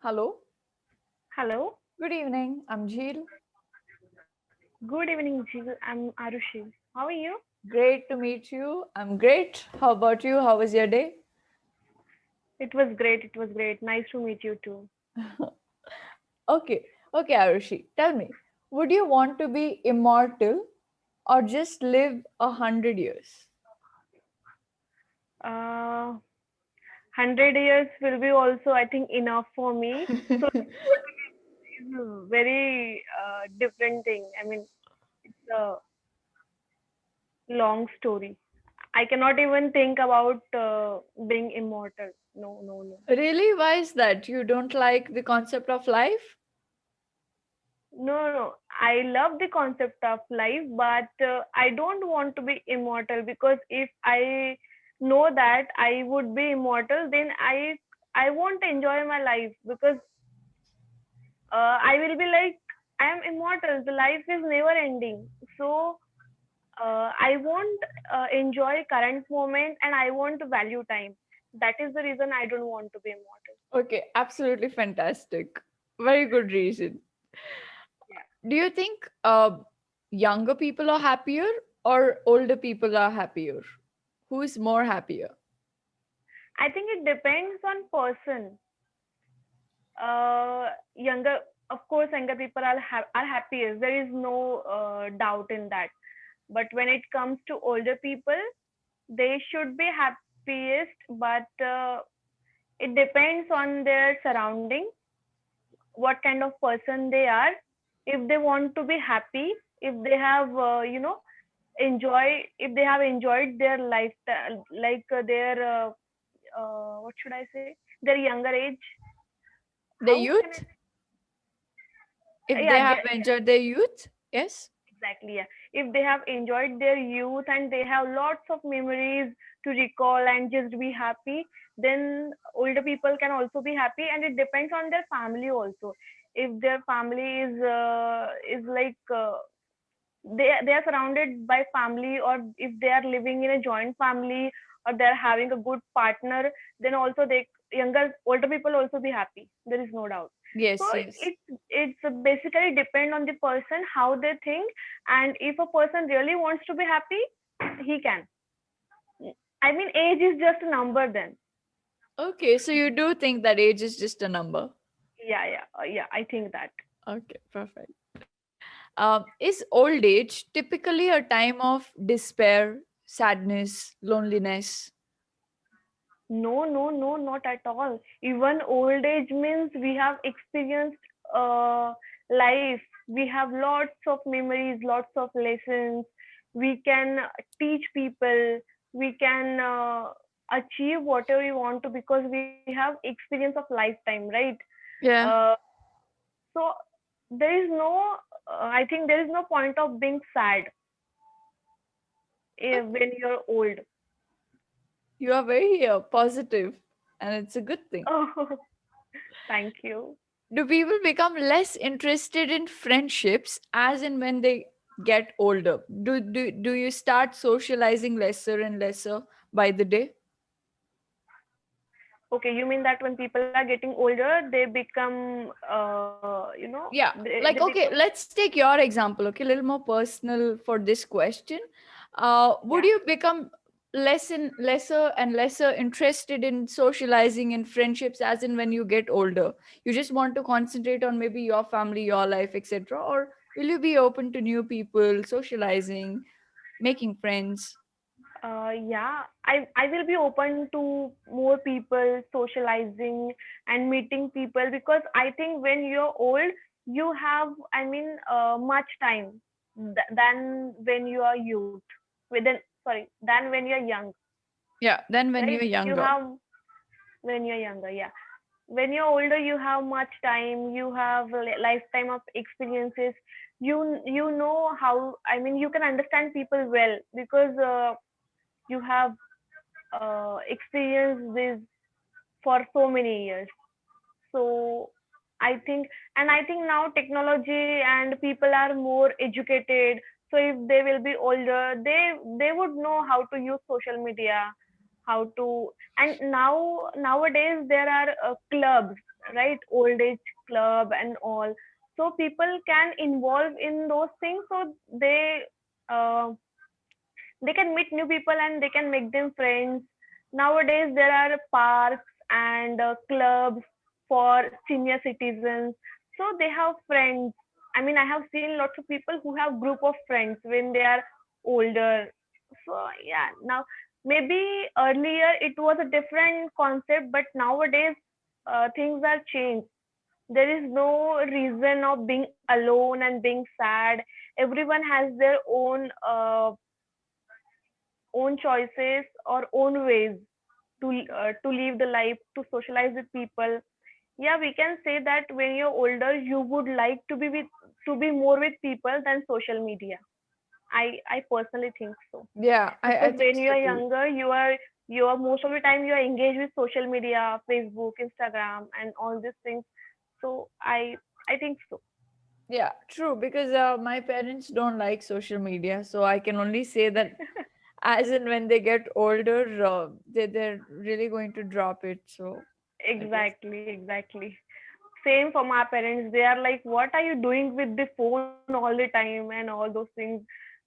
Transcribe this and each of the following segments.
Hello, Hello. good evening. I'm Jeel. Good evening, Jill. I'm Arushi. How are you? Great to meet you. I'm great. How about you? How was your day? It was great. It was great. Nice to meet you too. Okay, okay, Arushi, tell me, would you want to be immortal or just live 100 years? Uh, 100 years will be also, I think, enough for me. So it's a very different thing. I mean, it's a long story. I cannot even think about being immortal. No, no, no. Really? Why is that? You don't like the concept of life? No, no. I love the concept of life, but I don't want to be immortal because if I know that I would be immortal, then I won't enjoy my life because I will be like I am immortal. The life is never ending, so I won't enjoy current moment and I want to value time. That is the reason I don't want to be immortal. Okay, absolutely fantastic. Very good reason. Yeah. Do you think younger people are happier or older people are happier? Who is more happier? I think it depends on person. Younger, of course, younger people are happiest. There is no doubt in that. But when it comes to older people, they should be happiest, but it depends on their surrounding, what kind of person they are. If they want to be happy, if they have, if they have enjoyed their lifestyle, like their, what should I say, their younger age. The How can I youth? say? If they Yeah, have enjoyed their youth? Yes? exactly, yeah. If they have enjoyed their youth and they have lots of memories to recall and just be happy, then older people can also be happy, and it depends on their family also. If their family is like they are surrounded by family, or if they are living in a joint family, or they are having a good partner, then also they younger older people also be happy. There is no doubt. So Yes, yes. it's basically depend on the person how they think, and if a person really wants to be happy, he can. I mean, age is just a number then. Okay, so you do think that age is just a number. Yeah, yeah, yeah. I think that. Okay, perfect. Is old age typically a time of despair, sadness, loneliness? No, no, no, not at all. Even old age means we have experienced uh, life. We have lots of memories, lots of lessons. We can teach people. We can achieve whatever we want to because we have experience of lifetime, right? Yeah. Uh, so there is no, I think there is no point of being sad Okay. when you're old. You are very positive, and it's a good thing. Oh, thank you. Do people become less interested in friendships as in when they get older? Do you start socializing lesser and lesser by the day? Okay, you mean that when people are getting older, they become, Yeah, they like become, okay, let's take your example. Okay, a little more personal for this question. Would yeah. you become lesser and lesser interested in socializing and friendships as in when you get older? You just want to concentrate on maybe your family, your life, etc., or will you be open to new people, socializing, making friends? Yeah, I will be open to more people, socializing and meeting people because I think when you're old, you have, I mean, much time than when you are youth. Than when you're young, Yeah, then when right? you're You younger. have when you're younger, yeah. When you're older, you have much time, you have a lifetime of experiences. You know how, I mean, you can understand people well because you have experienced this for so many years. So I think, and I think now technology and people are more educated. So if they will be older, they would know how to use social media, how to. And nowadays there are clubs, right? Old age club and all. So people can involve in those things. So uh, they can meet new people and they can make them friends. Nowadays there are parks and clubs for senior citizens, so they have friends. I mean, I have seen lots of people who have group of friends when they are older. So yeah, now maybe earlier it was a different concept, but nowadays things are changed. There is no reason of being alone and being sad. Everyone has their own choices or own ways to live the life, to socialize with people. Yeah, we can say that when you're older you would like to be more with people than social media. I personally think so, Yeah, I because think when you so are too. younger you are most of the time you are engaged with social media, Facebook, Instagram, and all these things. So I think so. Yeah, true. Because my parents don't like social media, so I can only say that as in when they get older, they're really going to drop it. So I guess. Exactly. Same for my parents. They are like, what are you doing with the phone all the time and all those things.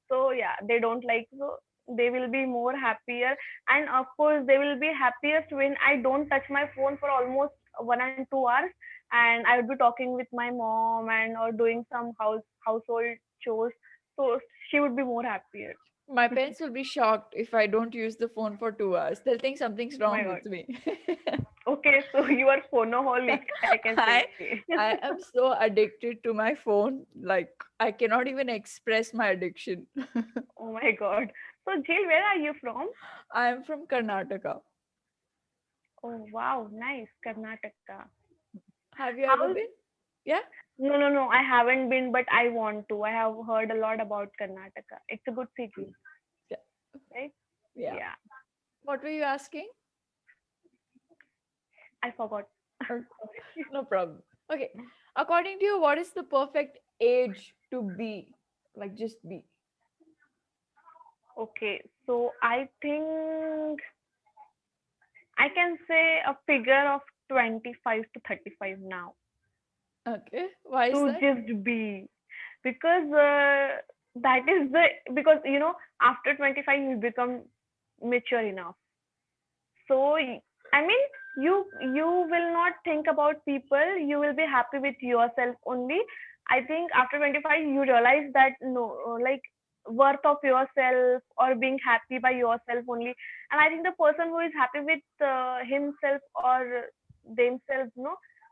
So yeah, they don't like. So they will be more happier, and of course they will be happiest when I don't touch my phone for almost 1 and 2 hours, and I would be talking with my mom and or doing some household chores. So she would be more happier. My parents will be shocked if I don't use the phone for 2 hours. They'll think something's Oh my wrong god. with me. Okay, so you are phonoholic, I can I say. I am so addicted to my phone, like I cannot even express my addiction. Oh my god. So Jill, where are you from? I am from Karnataka. Oh wow, nice, Karnataka. Have you ever How's been? Yeah? No, I haven't been, but I want to. I have heard a lot about Karnataka. It's a good city, Yeah. right? Yeah. Yeah, What were you asking? I forgot. Or Sorry. no problem. Okay. According to you, what is the perfect age to be? Like just be. Okay, so I think I can say a figure of 25 to 35 now, Okay. Why is to that? just be, because that is the, because after 25 you become mature enough. So I mean, you will not think about people, you will be happy with yourself only. I think after 25 you realize that no, like, worth of yourself or being happy by yourself only. And I think the person who is happy with himself or themselves,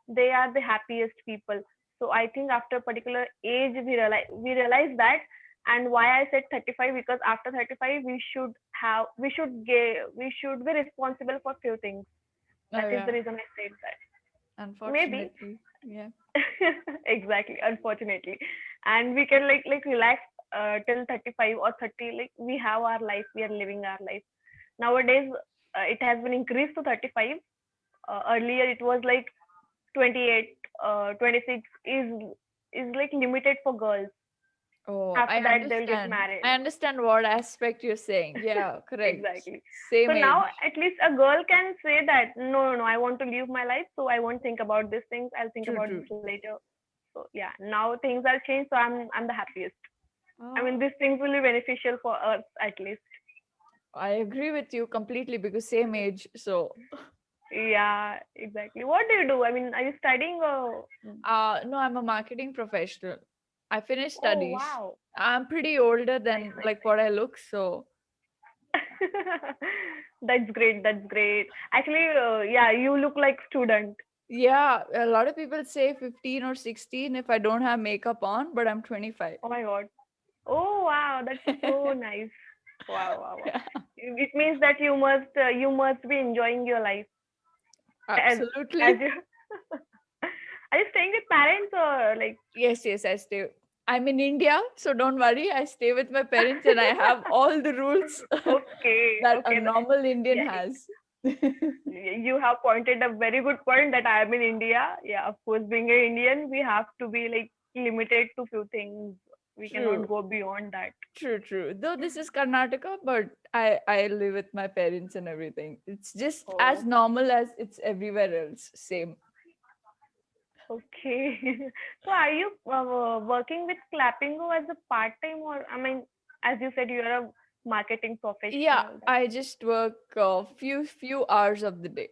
they are the happiest people. So I think after a particular age we realize that. And why I said 35, because after 35 we should be responsible for few things. Oh That is the yeah. reason I said that. Maybe. Unfortunately. Yeah. Exactly, unfortunately. And we can like relax till 35 or 30. Like, we have our life, we are living our life nowadays. It has been increased to 35. Earlier it was like 28. 26 is like limited for girls. Oh, After that they'll get married. I understand what aspect you're saying. Yeah, correct. Exactly. So Same now age. at least a girl can say that no, I want to live my life, so I won't think about these things. I'll think True, about true. this later. So yeah, now things are changed, so I'm the happiest. I mean, Oh, these things will be beneficial for us at least. I agree with you completely because same age. So, Yeah, exactly. What do you do? I mean, are you studying or? no, I'm a marketing professional. I finished Oh studies. wow, I'm pretty older nice, than nice, like what I look. So, nice. That's great. That's great. Actually, yeah, you look like student. yeah, a lot of people say 15 or 16 if I don't have makeup on, but I'm 25. Oh my god. Oh wow, that's so nice. Wow. Yeah, It means that you must be enjoying your life as absolutely. you. Are you staying with parents or like? Yes, yes, I stay. I'm in India, so don't worry. I stay with my parents and I have all the rules Okay, that a okay. normal Indian Yeah, has. you have pointed a very good point that I am in India. Yeah, of course, being an Indian, we have to be like limited to few things. We True. cannot go beyond that. True. Though this is Karnataka, but I live with my parents and everything. It's just as Oh, normal as it's everywhere else. Same. okay. So are you working with Clappingo as a part time, or I mean, as you said, you are a marketing Yeah, professional. That I just work a few hours of the day.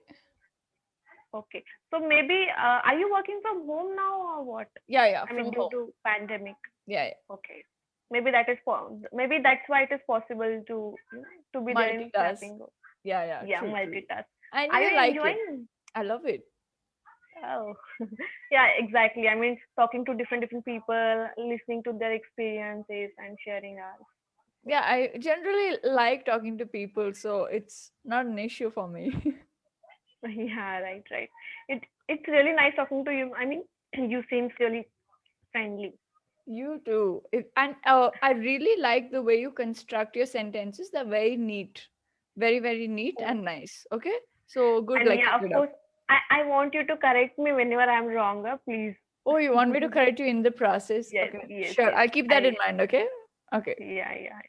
okay. So maybe are you working from home now or what? Yeah, I from mean, due home. to pandemic. Yeah. Okay. Maybe that is maybe that's why it is possible to be there in Multitask. Clappingo. Yeah, Yeah, true. multitask. I Are anyway you like it. enjoying? I love it. Oh, yeah, exactly. I mean, talking to different people, listening to their experiences and sharing ours. Yeah, I generally like talking to people, so it's not an issue for me. Yeah, right. It's really nice talking to you. I mean, you seems really friendly. You too. And I really like the way you construct your sentences. They're very neat, very neat Oh. and nice. Okay, so good And luck. yeah, Keep of it up. course, I want you to correct me whenever I'm wrong, please. Oh, you want me to correct you in the process? Yes, Okay, yes, sure. yes. I'll keep that in I mind. Okay. Okay. yeah.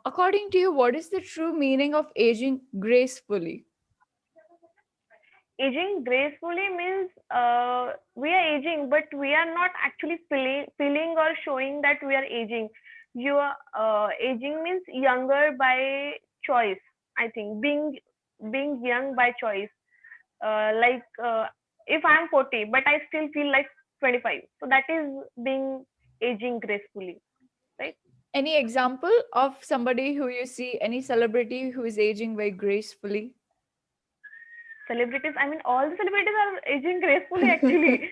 According to you, what is the true meaning of aging gracefully? Aging gracefully means we are aging, but we are not actually feeling or showing that we are aging. You are aging means younger by choice. I think being young by choice. Like if I'm 40, but I still feel like 25. So that is being aging gracefully, right? Any example of somebody who you see, any celebrity who is aging very gracefully? Celebrities, I mean, all the celebrities are aging gracefully actually.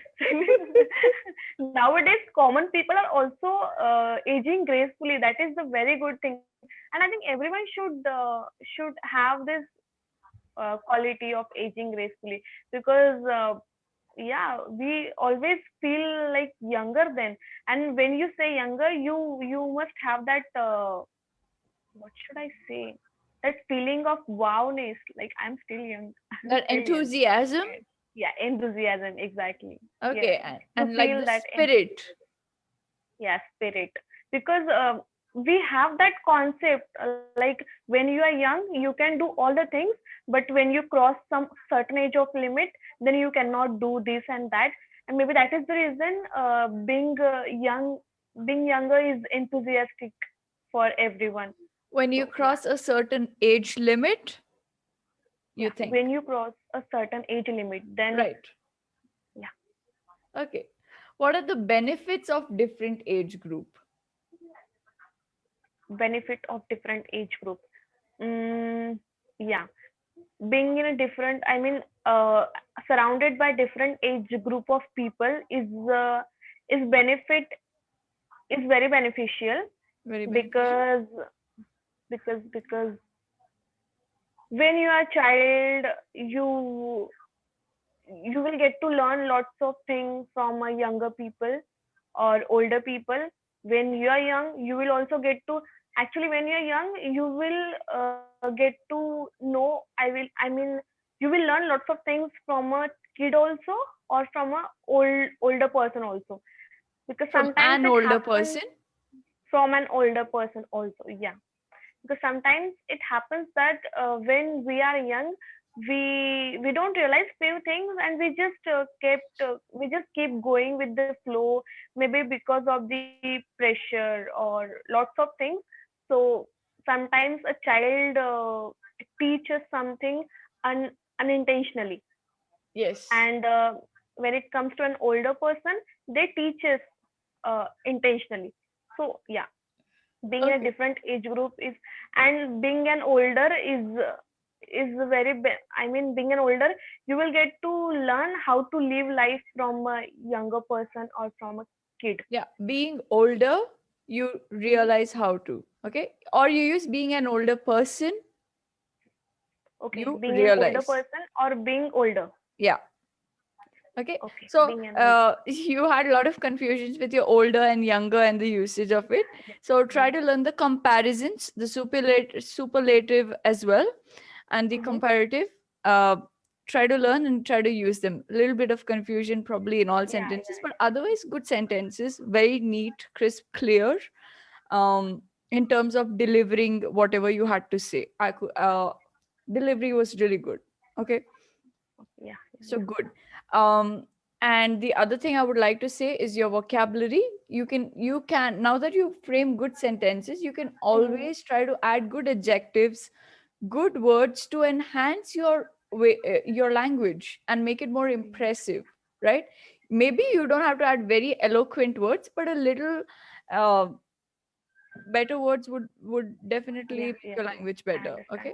Nowadays common people are also aging gracefully. That is the very good thing, and I think everyone should have this quality of aging gracefully, because yeah, we always feel like younger then. And when you say younger, you must have that what should I say, that feeling of wowness, like I'm still young. I'm That still young. enthusiasm. And yeah, enthusiasm, exactly. Yeah, Okay, you and like feel the that spirit. enthusiasm. Yeah, spirit. Because we have that concept, like when you are young you can do all the things, but when you cross some certain age of limit, then you cannot do this and that. And maybe that is the reason being younger is enthusiastic for everyone. When you So yeah, cross a certain age limit, you yeah, think. when you cross a certain age limit, then Right. yeah, Okay. What are the benefits of different age group? benefit of different age group. mm, yeah, being in a different, I mean, surrounded by different age group of people is benefit, is very beneficial. Very beneficial. Because because because when you are a child, you will get to learn lots of things from a younger people or older people. When you are young, you will also get to, actually when you are young you will get to know, I mean, you will learn lots of things from a kid also, or from a older person also, because From sometimes an it older happens person. from an older person also. Yeah, because sometimes it happens that when we are young, we don't realize few things, and we just keep going with the flow, maybe because of the pressure or lots of things. So sometimes a child teaches something unintentionally, Yes. and when it comes to an older person, they teach us intentionally. So yeah, being in a Okay. different age group is, and being an older is I mean, being an older, you will get to learn how to live life from a younger person or from a kid. Yeah. Being older, you Mhm. realize how to. Okay. Or you use being an older person, Okay, you being an older realize. person or being older. Yeah. Okay. Okay, So being an older. you had a lot of confusions with your older and younger and the usage of it. Yes, So try yes. to learn the comparisons, the superlative as well, and the Mm-hmm. comparative. Uh, try to learn and try to use them. A little bit of confusion probably in all Yeah, sentences, but otherwise good sentences, very neat, crisp, clear. in terms of delivering whatever you had to say. I could delivery was really good. Okay, Yeah. so good. um and the other thing I would like to say is your vocabulary. You can now that you frame good sentences, you can Mm-hmm. always try to add good adjectives, good words to enhance your way, your language and make it more impressive, right? Maybe you don't have to add very eloquent words, but a little uh, better words would definitely Yeah, make yeah, your yeah. language I better. understand. Okay.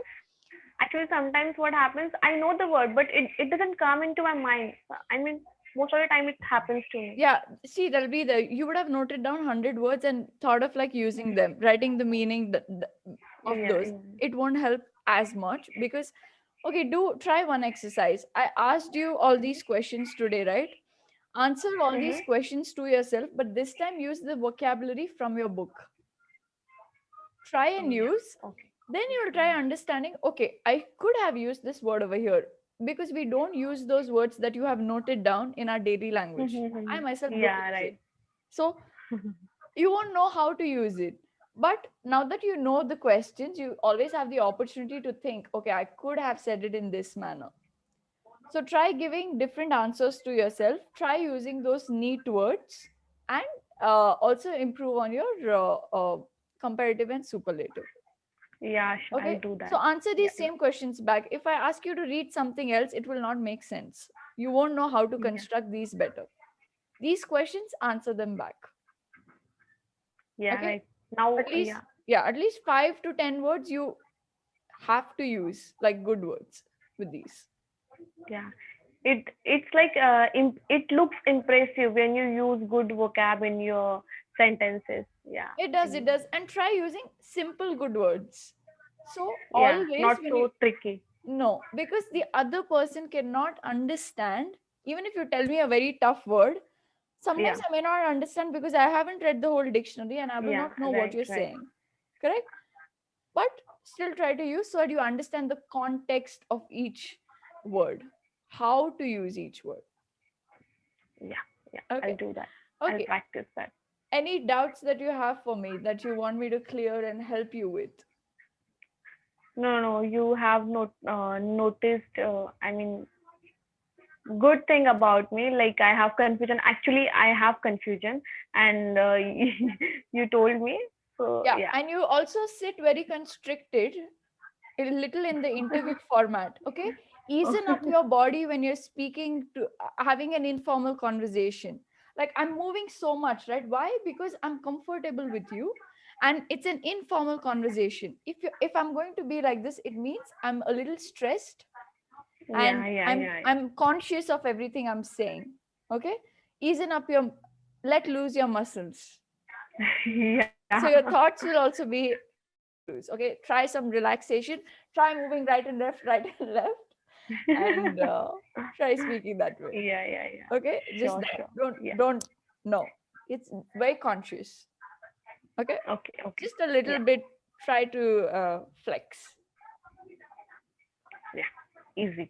Actually, sometimes what happens, I know the word, but it doesn't come into my mind. I mean, most of the time it happens to me. Yeah, see, that'll be the you would have noted down 100 words and thought of like using them, writing the meaning of Yeah, those. yeah. It won't help as much because, okay, do try one exercise. I asked you all these questions today, right? Answer all these Mm-hmm. questions to yourself, but this time use the vocabulary from your book. Try and Yeah. use, Okay. then you'll try understanding, okay, I could have used this word over here, because we don't use those words that you have noted down in our daily language. I myself don't Yeah, use it. right. So you won't know how to use it. But now that you know the questions, you always have the opportunity to think, okay, I could have said it in this manner. So try giving different answers to yourself, try using those neat words, and also improve on your comparative and superlative. Yeah, sure. I'll Okay, do so that. answer Yeah, these same questions back. If I ask you to read something else, it will not make sense. You won't know how to yeah, construct these better. These questions, answer them back. yeah, Okay, right. Now, at yeah, least, yeah, at least 5 to 10 words you have to use, like good words with these. yeah. It's like it looks impressive when you use good vocab in your sentences. Yeah, It I does, it know. does. And try using simple good words. So Yeah, always not when you, so tricky. no, because the other person cannot understand, even if you tell me a very tough word, sometimes Yeah, I may not understand because I haven't read the whole dictionary and I will yeah, not know what right, you're right. saying. Correct? But still try to use so that you understand the context of each word, how to use each word. Yeah, yeah. I'll Okay. do that. I'll Okay. practice that. Any doubts that you have for me that you want me to clear and help you with? No, no, you have noticed. I mean, good thing about me. Like I have confusion. Actually, I have confusion, and you told me. So Yeah. yeah, And you also sit very constricted, a little in the interview format. Okay. Easen up your body when you're speaking to having an informal conversation. Like I'm moving so much, right? Why? Because I'm comfortable with you and it's an informal conversation. If I'm going to be like this, it means I'm a little stressed yeah, and yeah, i'm yeah, i'm conscious of everything I'm saying. Okay, easen up your, let loose your muscles, yeah, so your thoughts will also be loose. Okay, try some relaxation, try moving right and left, right and left, and try speaking that way. yeah, yeah, yeah. Okay, just Sure, that, sure. Yeah. don't no, it's very conscious. Okay, Okay, okay. just a little Yeah, bit, try to flex. yeah. Easy.